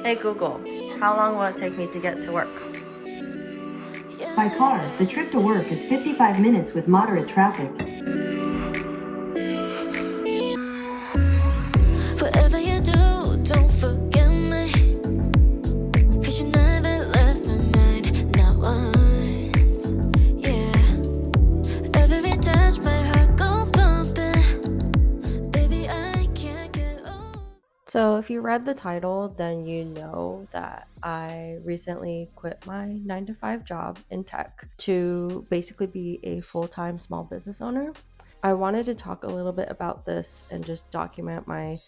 Hey Google, how long will it take me to get to work? By car, the trip to work is 55 minutes with moderate traffic. Whatever you do, don't forget me. 'Cause you never left my mind, not once. Yeah. Every touch, my heart goes bumping. Baby, I can't get over. So, if you read the title, then you know that I recently quit my 9 to 5 job in tech to basically be a full-time small business owner. I wanted to talk a little bit about this and just document my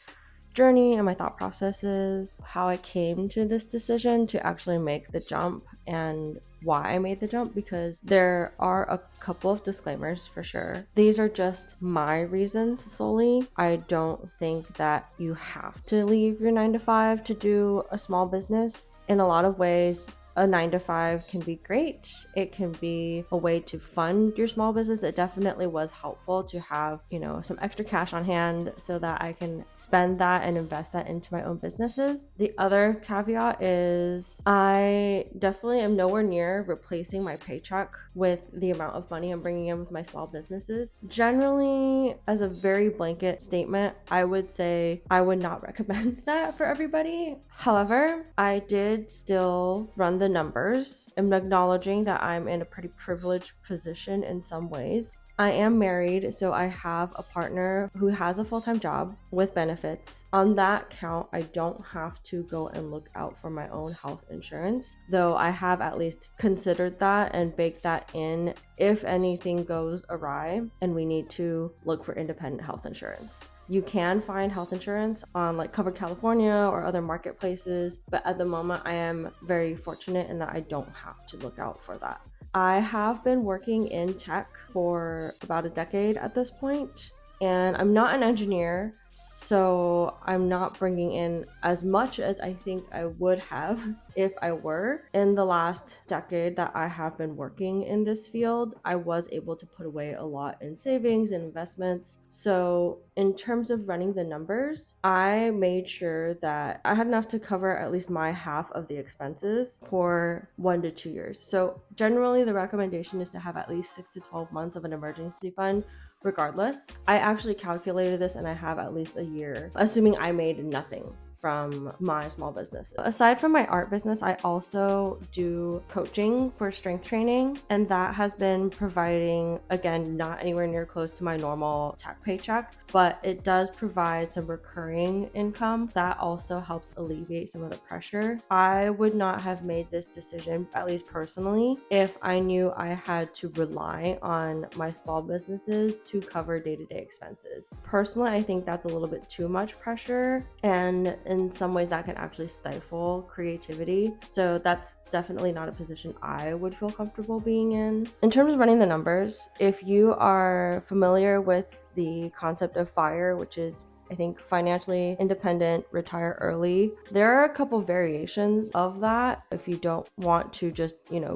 journey and my thought processes, how I came to this decision to actually make the jump and why I made the jump, because there are a couple of disclaimers for sure. These are just my reasons solely. I don't think that you have to leave your 9 to 5 to do a small business. In a lot of ways, a 9 to 5 can be great. It can be a way to fund your small business. It definitely was helpful to have, some extra cash on hand so that I can spend that and invest that into my own businesses. The other caveat is I definitely am nowhere near replacing my paycheck with the amount of money I'm bringing in with my small businesses. Generally, as a very blanket statement, I would say I would not recommend that for everybody. However, I did still run the numbers. I'm acknowledging that I'm in a pretty privileged position in some ways. I am married, so I have a partner who has a full-time job with benefits. On that count, I don't have to go and look out for my own health insurance, though I have at least considered that and baked that in if anything goes awry and we need to look for independent health insurance. You can find health insurance on like Covered California or other marketplaces, but at the moment I am very fortunate in that I don't have to look out for that. I have been working in tech for about a decade at this point, and I'm not an engineer, so I'm not bringing in as much as I think I would have if I were. In the last decade that I have been working in this field, I was able to put away a lot in savings and investments. So in terms of running the numbers, I made sure that I had enough to cover at least my half of the expenses for 1 to 2 years. So generally the recommendation is to have at least 6 to 12 months of an emergency fund regardless. I actually calculated this and I have at least a year, assuming I made nothing from my small business. Aside from my art business, I also do coaching for strength training, and that has been providing, again, not anywhere near close to my normal tech paycheck, but it does provide some recurring income that also helps alleviate some of the pressure. I would not have made this decision, at least personally, if I knew I had to rely on my small businesses to cover day-to-day expenses. Personally, I think that's a little bit too much pressure, and in some ways that can actually stifle creativity. So that's definitely not a position I would feel comfortable being in. In terms of running the numbers, if you are familiar with the concept of FIRE, which is I think financially independent, retire early. There are a couple variations of that. If you don't want to just,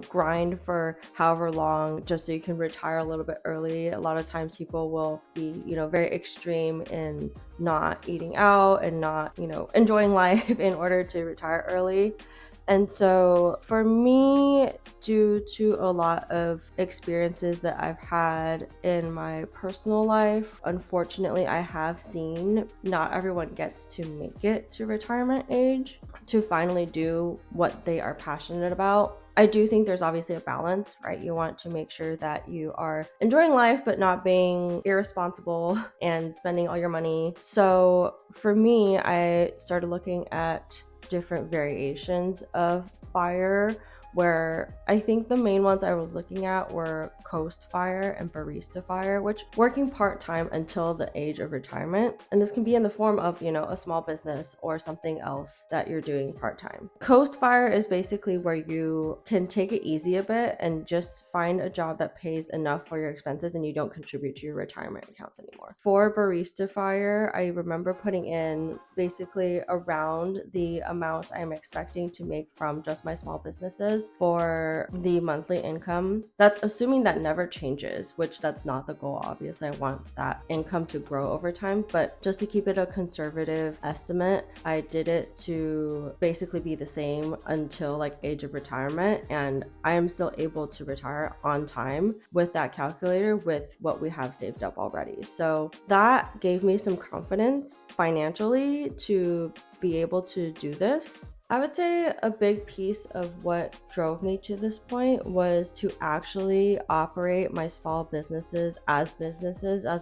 grind for however long just so you can retire a little bit early, a lot of times people will be, very extreme in not eating out and not, enjoying life in order to retire early. And so for me, due to a lot of experiences that I've had in my personal life, unfortunately, I have seen not everyone gets to make it to retirement age to finally do what they are passionate about. I do think there's obviously a balance, right? You want to make sure that you are enjoying life, but not being irresponsible and spending all your money. So for me, I started looking at different variations of FIRE, where I think the main ones I was looking at were Coast FIRE and Barista FIRE, which working part-time until the age of retirement. And this can be in the form of, a small business or something else that you're doing part-time. Coast FIRE is basically where you can take it easy a bit and just find a job that pays enough for your expenses and you don't contribute to your retirement accounts anymore. For Barista FIRE, I remember putting in basically around the amount I'm expecting to make from just my small businesses expenses for the monthly income. That's assuming that never changes, which that's not the goal. Obviously, I want that income to grow over time, but just to keep it a conservative estimate, I did it to basically be the same until like age of retirement, and I am still able to retire on time with that calculator with what we have saved up already. So that gave me some confidence financially to be able to do this. I would say a big piece of what drove me to this point was to actually operate my small businesses as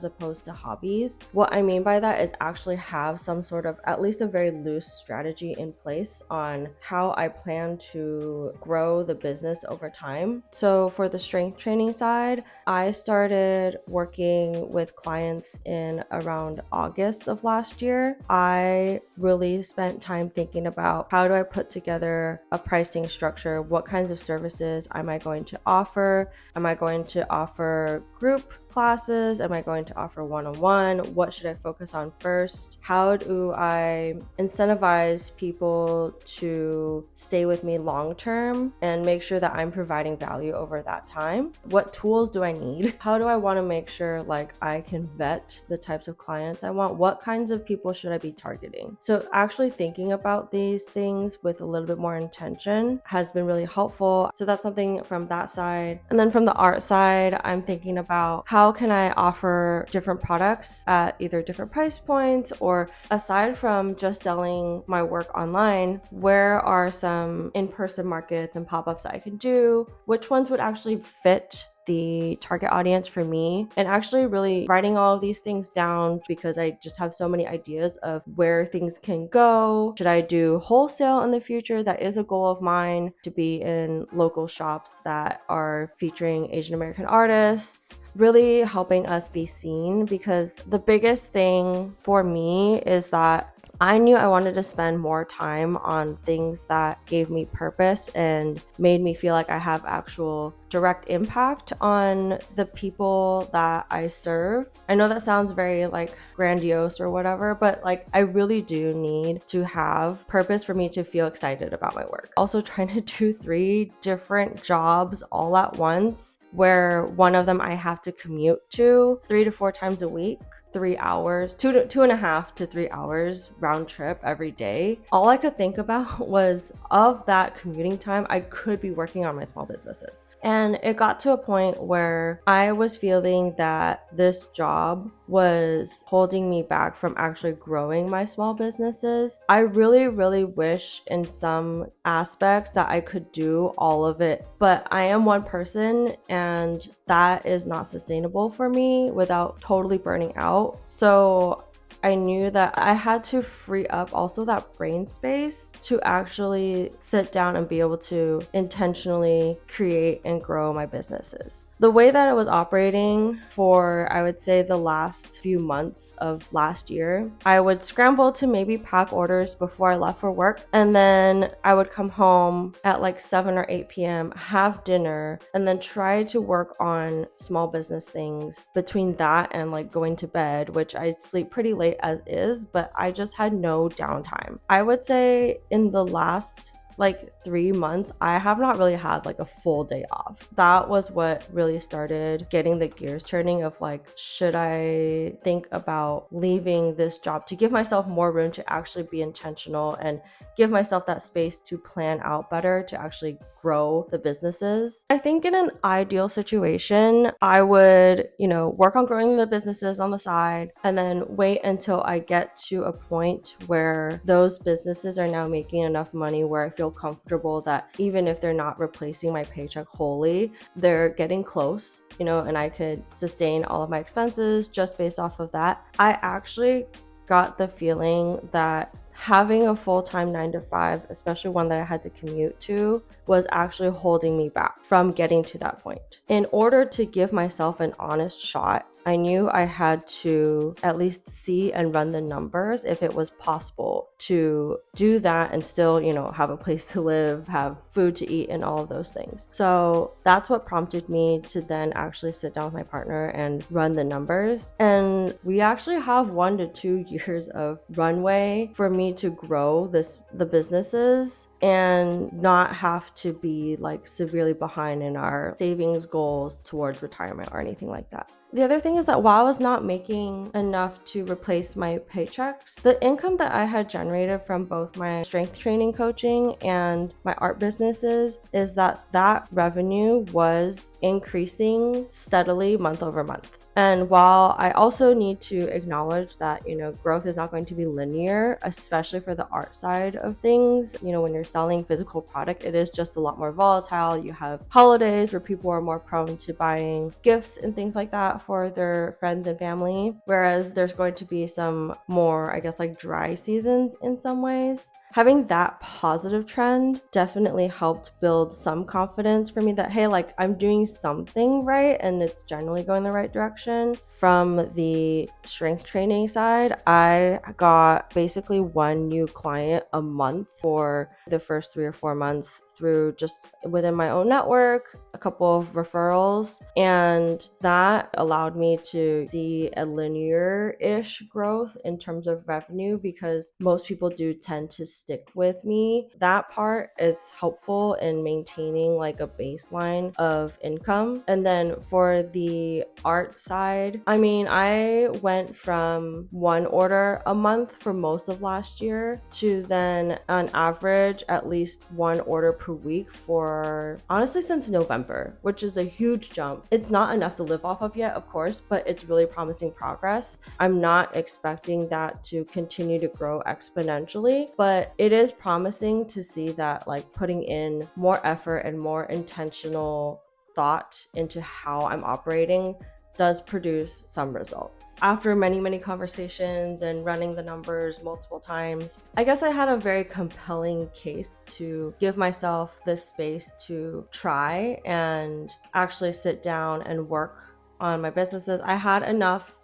opposed to hobbies. What I mean by that is actually have some sort of, at least a very loose strategy in place on how I plan to grow the business over time. So for the strength training side, I started working with clients in around August of last year. I really spent time thinking about how do I put together a pricing structure? What kinds of services am I going to offer? Am I going to offer group classes? Am I going to offer one-on-one? What should I focus on first? How do I incentivize people to stay with me long term and make sure that I'm providing value over that time? What tools do I need? How do I want to make sure like I can vet the types of clients I want? What kinds of people should I be targeting? So actually thinking about these things with a little bit more intention has been really helpful. So that's something from that side. And then from the art side, I'm thinking about how can I offer different products at either different price points, or aside from just selling my work online, where are some in-person markets and pop-ups that I can do? Which ones would actually fit the target audience for me? And actually really writing all of these things down, because I just have so many ideas of where things can go. Should I do wholesale in the future? That is a goal of mine, to be in local shops that are featuring Asian American artists, really helping us be seen. Because the biggest thing for me is that I knew I wanted to spend more time on things that gave me purpose and made me feel like I have actual direct impact on the people that I serve. I know that sounds very like grandiose or whatever, but like I really do need to have purpose for me to feel excited about my work. Also trying to do 3 different jobs all at once, where one of them I have to commute to 3 to 4 times a week. 3 hours, 2.5 to 3 hours round trip every day. All I could think about was, of that commuting time, I could be working on my small businesses. And it got to a point where I was feeling that this job was holding me back from actually growing my small businesses. I really, really wish in some aspects that I could do all of it, but I am one person and that is not sustainable for me without totally burning out. So I knew that I had to free up also that brain space to actually sit down and be able to intentionally create and grow my businesses. The way that it was operating for, I would say, the last few months of last year, I would scramble to maybe pack orders before I left for work. And then I would come home at like 7 or 8 p.m., have dinner, and then try to work on small business things between that and like going to bed, which I sleep pretty late as is, but I just had no downtime. I would say in the last like 3 months, I have not really had like a full day off. That was what really started getting the gears turning of like, should I think about leaving this job to give myself more room to actually be intentional and give myself that space to plan out better to actually grow the businesses. I think in an ideal situation, I would, work on growing the businesses on the side and then wait until I get to a point where those businesses are now making enough money where I feel comfortable that even if they're not replacing my paycheck wholly, they're getting close, and I could sustain all of my expenses just based off of that. I actually got the feeling that having a full-time 9 to 5, especially one that I had to commute to, was actually holding me back from getting to that point. In order to give myself an honest shot, I knew I had to at least see and run the numbers if it was possible to do that and still, have a place to live, have food to eat, and all of those things. So that's what prompted me to then actually sit down with my partner and run the numbers. And we actually have 1 to 2 years of runway for me to grow the businesses and not have to be like severely behind in our savings goals towards retirement or anything like that. The other thing is that while I was not making enough to replace my paychecks, the income that I had generated from both my strength training coaching and my art businesses is that revenue was increasing steadily month over month. And while I also need to acknowledge that, growth is not going to be linear, especially for the art side of things, when you're selling physical product, it is just a lot more volatile. You have holidays where people are more prone to buying gifts and things like that for their friends and family, whereas there's going to be some more, I guess, like dry seasons in some ways. Having that positive trend definitely helped build some confidence for me that, hey, like I'm doing something right and it's generally going the right direction. From the strength training side, I got basically one new client a month for the first 3 or 4 months through just within my own network, a couple of referrals, and that allowed me to see a linear-ish growth in terms of revenue because most people do tend to stick with me. That part is helpful in maintaining like a baseline of income. And then for the art side, I went from 1 order a month for most of last year to then on average at least 1 order per week for honestly since November, which is a huge jump. It's not enough to live off of yet, of course, but it's really promising progress. I'm not expecting that to continue to grow exponentially, but it is promising to see that like putting in more effort and more intentional thought into how I'm operating does produce some results. After many conversations and running the numbers multiple times, I guess I had a very compelling case to give myself this space to try and actually sit down and work on my businesses. I had enough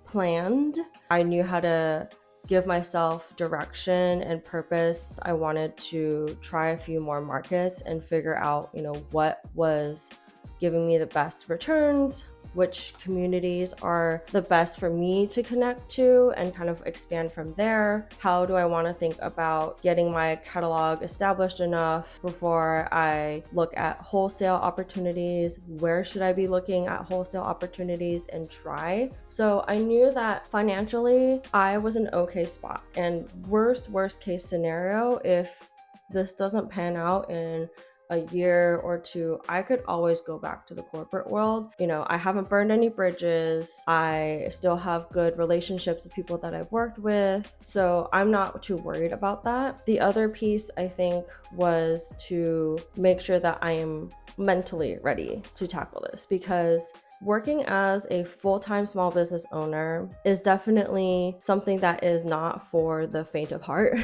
planned. I knew how to give myself direction and purpose. I wanted to try a few more markets and figure out, what was giving me the best returns, which communities are the best for me to connect to and kind of expand from there. How do I want to think about getting my catalog established enough before I look at wholesale opportunities? Where should I be looking at wholesale opportunities and try? So I knew that financially I was in an okay spot, and worst case scenario, if this doesn't pan out in a year or 2, I could always go back to the corporate world. I haven't burned any bridges. I still have good relationships with people that I've worked with. So I'm not too worried about that. The other piece I think was to make sure that I am mentally ready to tackle this, because working as a full-time small business owner is definitely something that is not for the faint of heart.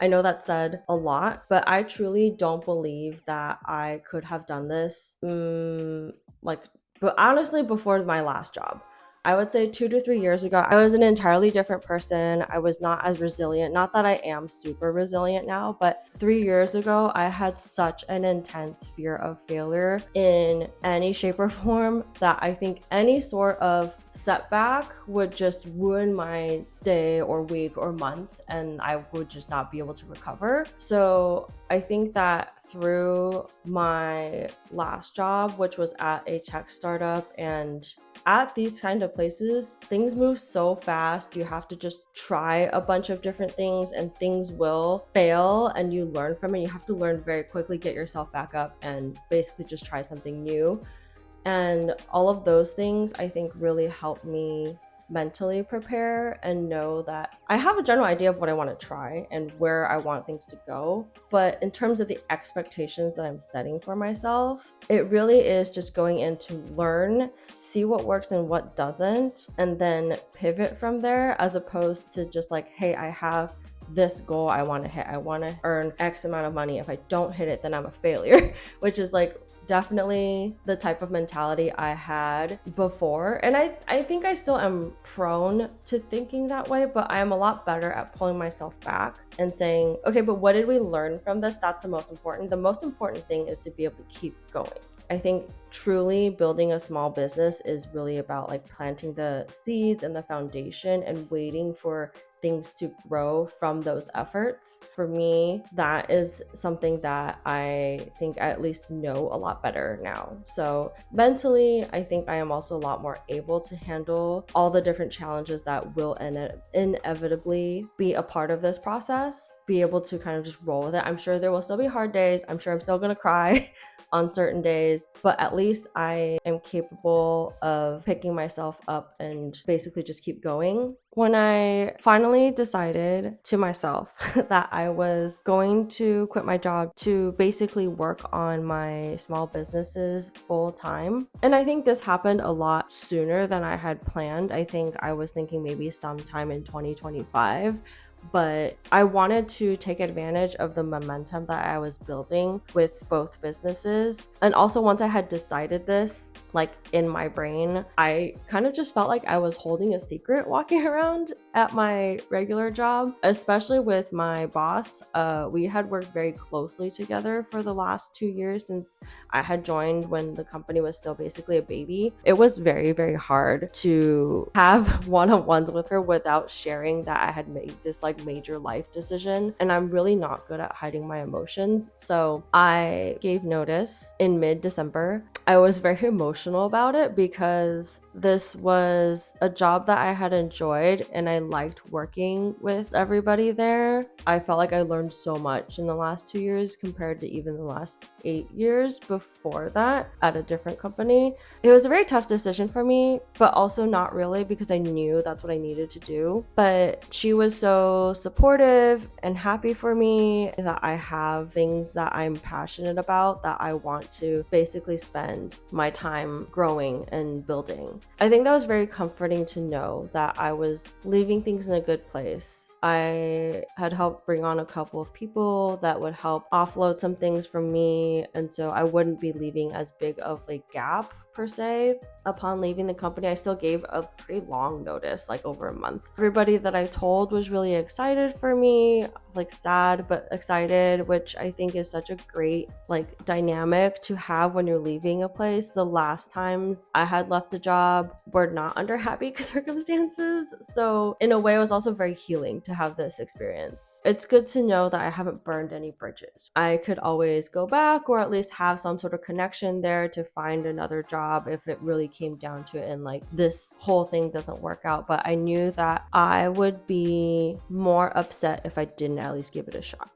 I know that said a lot, but I truly don't believe that I could have done this, but honestly, before my last job. I would say 2 to 3 years ago, I was an entirely different person. I was not as resilient. Not that I am super resilient now, but 3 years ago, I had such an intense fear of failure in any shape or form that I think any sort of setback would just ruin my day or week or month, and I would just not be able to recover. So I think that through my last job, which was at a tech startup, and at these kind of places, things move so fast. You have to just try a bunch of different things and things will fail and you learn from it. You have to learn very quickly, get yourself back up and basically just try something new. And all of those things I think really helped me mentally prepare and know that I have a general idea of what I want to try and where I want things to go. But in terms of the expectations that I'm setting for myself, it really is just going in to learn, see what works and what doesn't, and then pivot from there, as opposed to just like, hey, I have this goal I want to hit. I want to earn X amount of money. If I don't hit it, then I'm a failure, which is like definitely the type of mentality I had before. And I think I still am prone to thinking that way, but I am a lot better at pulling myself back and saying, okay, but what did we learn from this? That's the most important. The most important thing is to be able to keep going. I think truly building a small business is really about like planting the seeds and the foundation and waiting for things to grow from those efforts. For me, that is something that I think I at least know a lot better now. So mentally, I think I am also a lot more able to handle all the different challenges that will inevitably be a part of this process, be able to kind of just roll with it. I'm sure there will still be hard days. I'm sure I'm still gonna cry on certain days, but at least I am capable of picking myself up and basically just keep going. When I finally decided to myself that I was going to quit my job to basically work on my small businesses full time, and I think this happened a lot sooner than I had planned. I think I was thinking maybe sometime in 2025. But I wanted to take advantage of the momentum that I was building with both businesses. And also, once I had decided this, like in my brain, I kind of just felt like I was holding a secret walking around at my regular job, especially with my boss. We had worked very closely together for the last 2 years since I had joined when the company was still basically a baby. It was very, very hard to have one-on-ones with her without sharing that I had made this like major life decision. And I'm really not good at hiding my emotions. So I gave notice in mid-December. I was very emotional about it because this was a job that I had enjoyed and I liked working with everybody there. I felt like I learned so much in the last 2 years compared to even the last 8 years before that at a different company. It was a very tough decision for me, but also not really because I knew that's what I needed to do. But she was so supportive and happy for me that I have things that I'm passionate about that I want to basically spend my time growing and building. I think that was very comforting to know that I was leaving things in a good place. I had helped bring on a couple of people that would help offload some things from me, and so I wouldn't be leaving as big of a gap per se. Upon leaving the company, I still gave a pretty long notice, like over a month. Everybody that I told was really excited for me. I was like sad but excited, which I think is such a great like dynamic to have when you're leaving a place. The last times I had left a job were not under happy circumstances, so in a way it was also very healing to have this experience. It's good to know that I haven't burned any bridges. I could always go back or at least have some sort of connection there to find another job if it really came down to it and like this whole thing doesn't work out. But I knew that I would be more upset if I didn't at least give it a shot.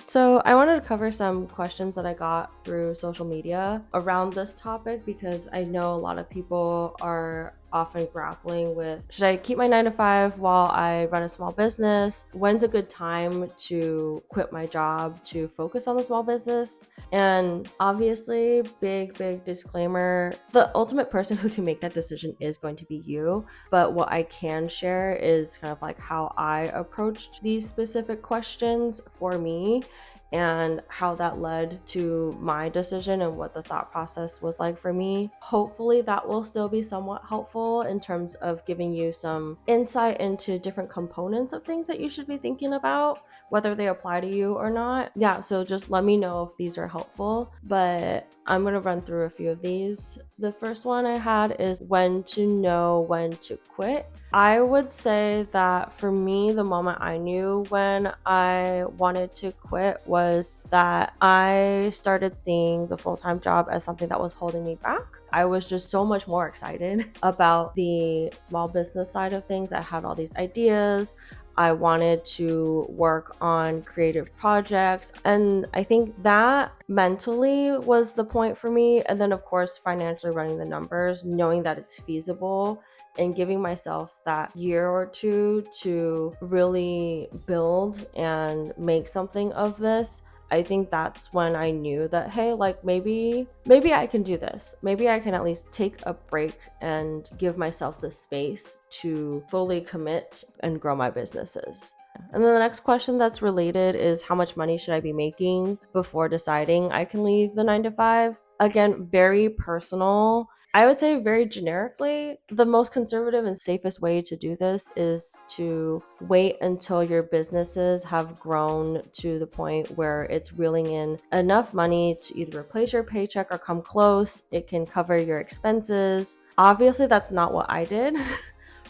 So I wanted to cover some questions that I got through social media around this topic because I know a lot of people are often grappling with, should I keep my 9 to 5 while I run a small business? When's a good time to quit my job to focus on the small business? And obviously, big disclaimer, the ultimate person who can make that decision is going to be you. But what I can share is kind of like how I approached these specific questions for me and how that led to my decision and what the thought process was like for me. Hopefully that will still be somewhat helpful in terms of giving you some insight into different components of things that you should be thinking about, whether they apply to you or not. Yeah, so just let me know if these are helpful, but I'm going to run through a few of these. The first one I had is when to know when to quit. I would say that for me, the moment I knew when I wanted to quit was that I started seeing the full-time job as something that was holding me back. I was just so much more excited about the small business side of things. I had all these ideas. I wanted to work on creative projects. And I think that mentally was the point for me. And then, of course, financially running the numbers, knowing that it's feasible and giving myself that year or two to really build and make something of this. I think that's when I knew that, hey, like maybe I can do this. Maybe I can at least take a break and give myself the space to fully commit and grow my businesses. And then the next question that's related is how much money should I be making before deciding I can leave the 9 to 5? Again, very personal. I would say very generically, the most conservative and safest way to do this is to wait until your businesses have grown to the point where it's reeling in enough money to either replace your paycheck or come close. It can cover your expenses. Obviously, that's not what I did.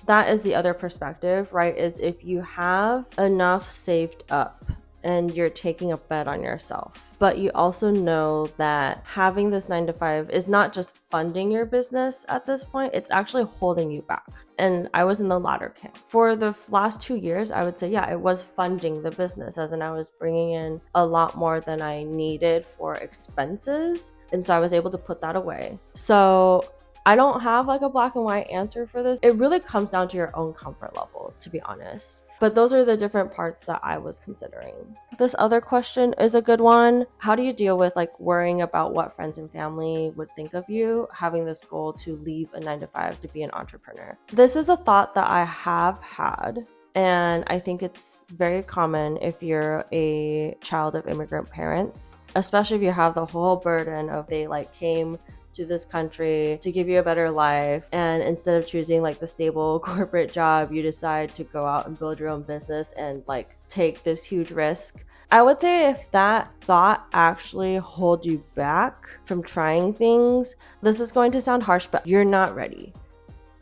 That is the other perspective, right? Is if you have enough saved up and you're taking a bet on yourself, but you also know that having this 9 to 5 is not just funding your business at this point, it's actually holding you back. And I was in the latter camp. For the last 2 years, I would say, yeah, it was funding the business, as in I was bringing in a lot more than I needed for expenses. And so I was able to put that away. So I don't have like a black and white answer for this. It really comes down to your own comfort level, to be honest. But those are the different parts that I was considering. This other question is a good one. How do you deal with like worrying about what friends and family would think of you, having this goal to leave a 9 to 5 to be an entrepreneur? This is a thought that I have had. And I think it's very common if you're a child of immigrant parents, especially if you have the whole burden of they like came to this country to give you a better life, and instead of choosing like the stable corporate job, you decide to go out and build your own business and like take this huge risk. I would say if that thought actually holds you back from trying things, this is going to sound harsh, but you're not ready.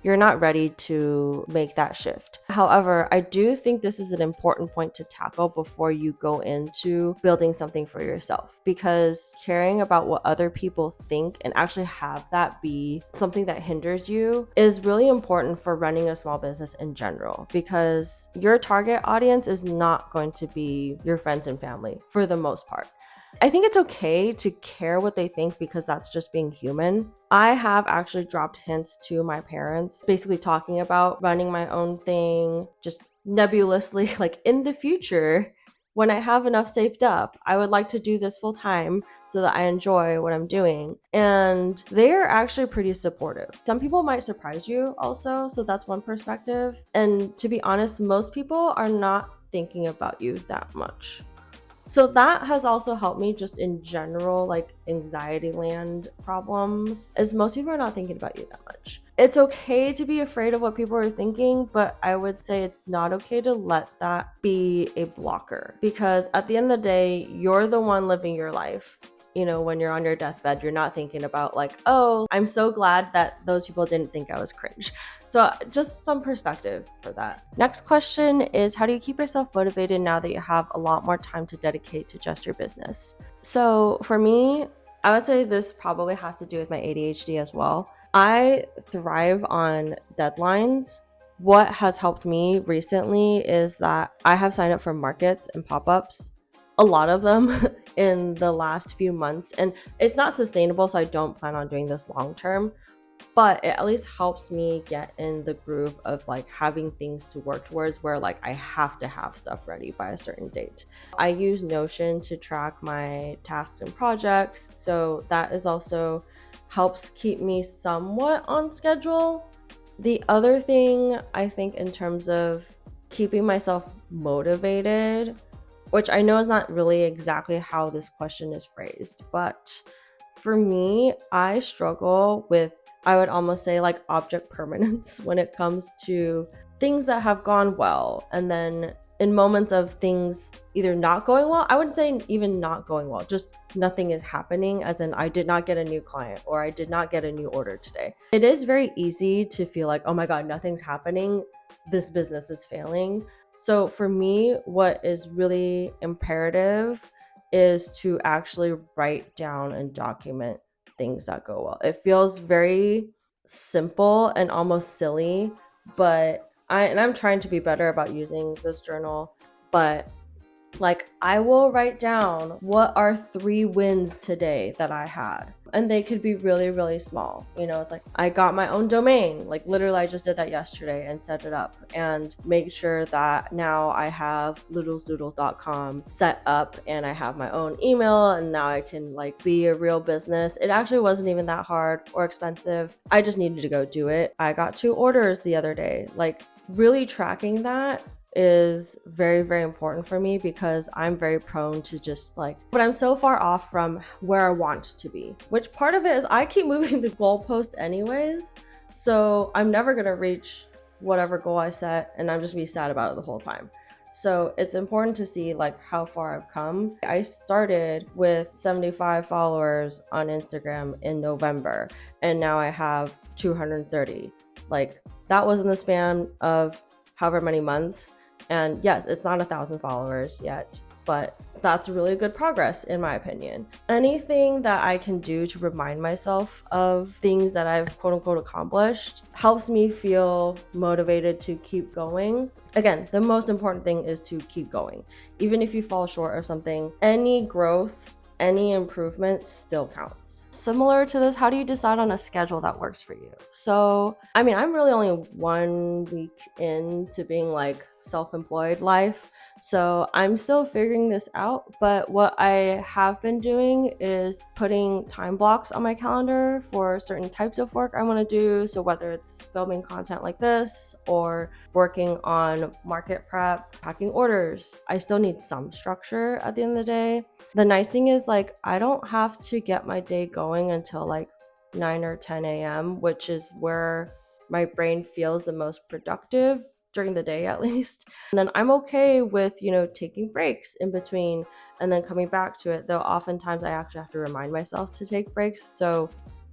You're not ready to make that shift. However, I do think this is an important point to tackle before you go into building something for yourself, because caring about what other people think and actually have that be something that hinders you is really important for running a small business in general, because your target audience is not going to be your friends and family for the most part. I think it's okay to care what they think because that's just being human. I have actually dropped hints to my parents, basically talking about running my own thing, just nebulously, like in the future, when I have enough saved up, I would like to do this full time so that I enjoy what I'm doing. And they are actually pretty supportive. Some people might surprise you also, so that's one perspective. And to be honest, most people are not thinking about you that much. So that has also helped me just in general, like anxiety land problems, as most people are not thinking about you that much. It's okay to be afraid of what people are thinking, but I would say it's not okay to let that be a blocker, because at the end of the day, you're the one living your life. When you're on your deathbed, you're not thinking about like, oh, I'm so glad that those people didn't think I was cringe. So just some perspective for that. Next question is, how do you keep yourself motivated now that you have a lot more time to dedicate to just your business? So for me, I would say this probably has to do with my ADHD as well. I thrive on deadlines. What has helped me recently is that I have signed up for markets and pop-ups, a lot of them in the last few months, and it's not sustainable, so I don't plan on doing this long term, but it at least helps me get in the groove of like having things to work towards, where like I have to have stuff ready by a certain date. I use Notion to track my tasks and projects, so that is also helps keep me somewhat on schedule. The other thing I think in terms of keeping myself motivated, which I know is not really exactly how this question is phrased, but for me, I struggle with, I would almost say like object permanence when it comes to things that have gone well. And then in moments of things either not going well, I wouldn't say even not going well, just nothing is happening, as in I did not get a new client or I did not get a new order today. It is very easy to feel like, oh my God, nothing's happening. This business is failing. So for me, what is really imperative is to actually write down and document things that go well. It feels very simple and almost silly, but I'm trying to be better about using this journal, but like I will write down what are 3 wins today that I had. And they could be really, really small. It's like I got my own domain. Like literally I just did that yesterday and set it up, and make sure that now I have littlesdoodles.com set up and I have my own email, and now I can like be a real business. It actually wasn't even that hard or expensive. I just needed to go do it. I got 2 orders the other day. Like really tracking that is very, very important for me because I'm very prone to just like, but I'm so far off from where I want to be, which part of it is I keep moving the goalpost anyways. So I'm never going to reach whatever goal I set, and I'm just gonna be sad about it the whole time. So it's important to see like how far I've come. I started with 75 followers on Instagram in November, and now I have 230. Like, that was in the span of however many months. And yes, it's not 1,000 followers yet, but that's really good progress in my opinion. Anything that I can do to remind myself of things that I've quote unquote accomplished helps me feel motivated to keep going. Again, the most important thing is to keep going. Even if you fall short of something, any growth, any improvement still counts. Similar to this, how do you decide on a schedule that works for you? So, I mean, I'm really only 1 week into being like self-employed life. So I'm still figuring this out, but what I have been doing is putting time blocks on my calendar for certain types of work I want to do. So whether it's filming content like this or working on market prep, packing orders, I still need some structure at the end of the day. The nice thing is like I don't have to get my day going until like 9 or 10 a.m., which is where my brain feels the most productive during the day at least. And then I'm okay with, taking breaks in between and then coming back to it, though oftentimes I actually have to remind myself to take breaks. So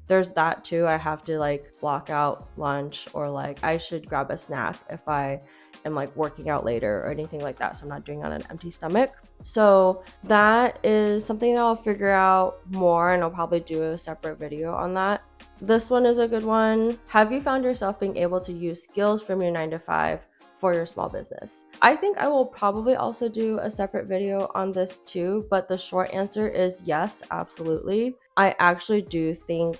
there's that too. I have to like block out lunch, or like I should grab a snack if I am like working out later or anything like that, so I'm not doing it on an empty stomach. So that is something that I'll figure out more, and I'll probably do a separate video on that. This one is a good one. Have you found yourself being able to use skills from your 9 to 5 for your small business? I think I will probably also do a separate video on this too, but the short answer is yes, absolutely. I actually do think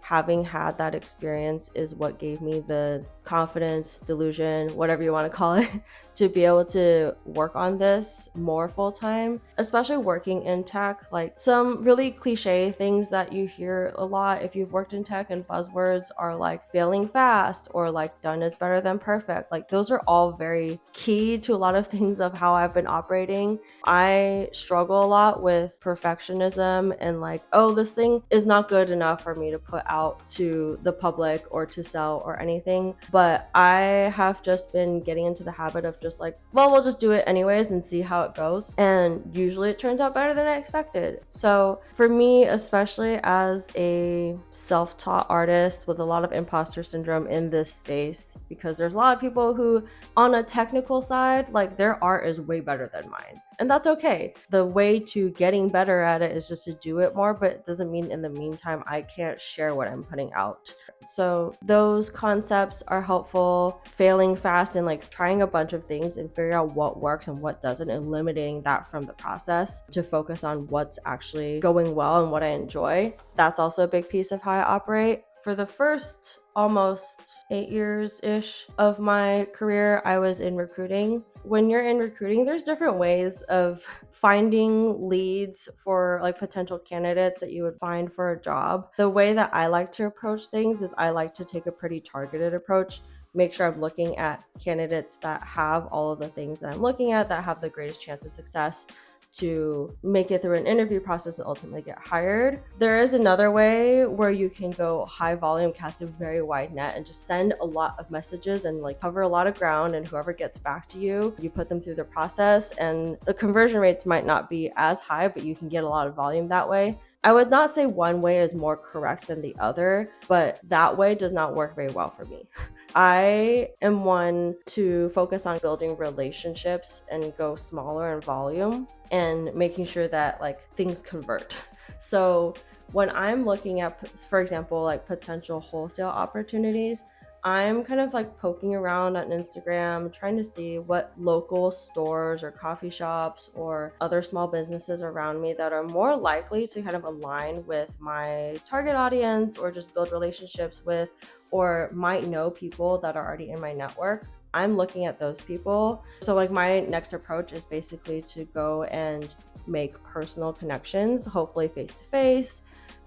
having had that experience is what gave me the confidence, delusion, whatever you want to call it, to be able to work on this more full time, especially working in tech. Like, some really cliche things that you hear a lot if you've worked in tech, and buzzwords are like failing fast or like done is better than perfect. Like, those are all very key to a lot of things of how I've been operating. I struggle a lot with perfectionism and like, oh, this thing is not good enough for me to put out to the public or to sell or anything. But I have just been getting into the habit of just like, well, we'll just do it anyways and see how it goes. And usually it turns out better than I expected. So for me, especially as a self-taught artist with a lot of imposter syndrome in this space, because there's a lot of people who on a technical side, like their art is way better than mine. And that's okay. The way to getting better at it is just to do it more, but it doesn't mean in the meantime I can't share what I'm putting out. So those concepts are helpful. Failing fast and like trying a bunch of things and figuring out what works and what doesn't, and limiting that from the process to focus on what's actually going well and what I enjoy. That's also a big piece of how I operate. For the first almost 8 years-ish of my career, I was in recruiting. When you're in recruiting, there's different ways of finding leads for like potential candidates that you would find for a job. The way that I like to approach things is I like to take a pretty targeted approach, make sure I'm looking at candidates that have all of the things that I'm looking at, that have the greatest chance of success to make it through an interview process and ultimately get hired. There is another way where you can go high volume, cast a very wide net, and just send a lot of messages and like cover a lot of ground, and whoever gets back to you, you put them through the process, and the conversion rates might not be as high, but you can get a lot of volume that way. I would not say one way is more correct than the other, but that way does not work very well for me. I am one to focus on building relationships and go smaller in volume and making sure that like things convert. So when I'm looking at, for example, like potential wholesale opportunities, I'm kind of like poking around on Instagram, trying to see what local stores or coffee shops or other small businesses around me that are more likely to kind of align with my target audience, or just build relationships with, or might know people that are already in my network. I'm looking at those people. So like my next approach is basically to go and make personal connections, hopefully face to face,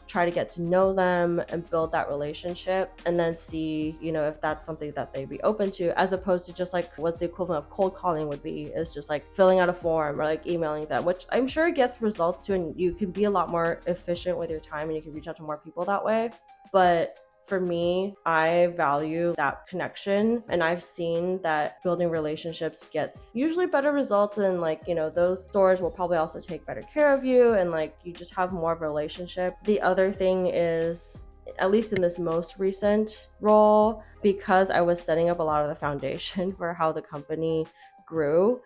try to get to know them and build that relationship, and then see, you know, if that's something that they'd be open to, as opposed to just like what the equivalent of cold calling would be, is just like filling out a form or like emailing them, which I'm sure gets results too, and you can be a lot more efficient with your time and you can reach out to more people that way. But for me, I value that connection, and I've seen that building relationships gets usually better results, and like, you know, those stores will probably also take better care of you, and like you just have more of a relationship. The other thing is, at least in this most recent role, because I was setting up a lot of the foundation for how the company grew,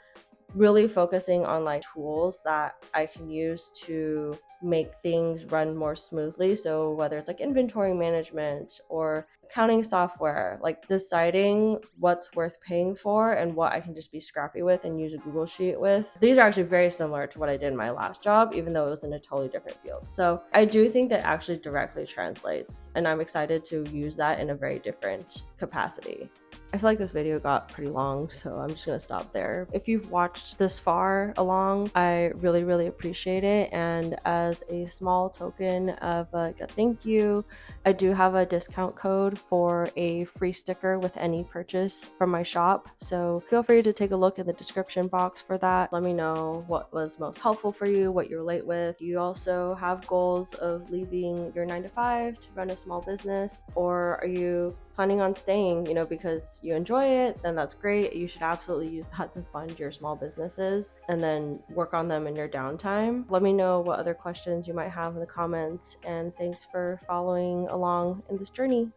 really focusing on like tools that I can use to make things run more smoothly. So whether it's like inventory management or accounting software, like deciding what's worth paying for and what I can just be scrappy with and use a Google Sheet with. These are actually very similar to what I did in my last job, even though it was in a totally different field. So I do think that actually directly translates, and I'm excited to use that in a very different capacity. I feel like this video got pretty long, so I'm just gonna stop there. If you've watched this far along, I really appreciate it. And as a small token of like a thank you, I do have a discount code for a free sticker with any purchase from my shop. So feel free to take a look in the description box for that. Let me know what was most helpful for you, what you're late with. You also have goals of leaving your 9-to-5 to run a small business, or are you planning on staying, you know, because you enjoy it? Then that's great. You should absolutely use that to fund your small businesses and then work on them in your downtime. Let me know what other questions you might have in the comments, and thanks for following along in this journey.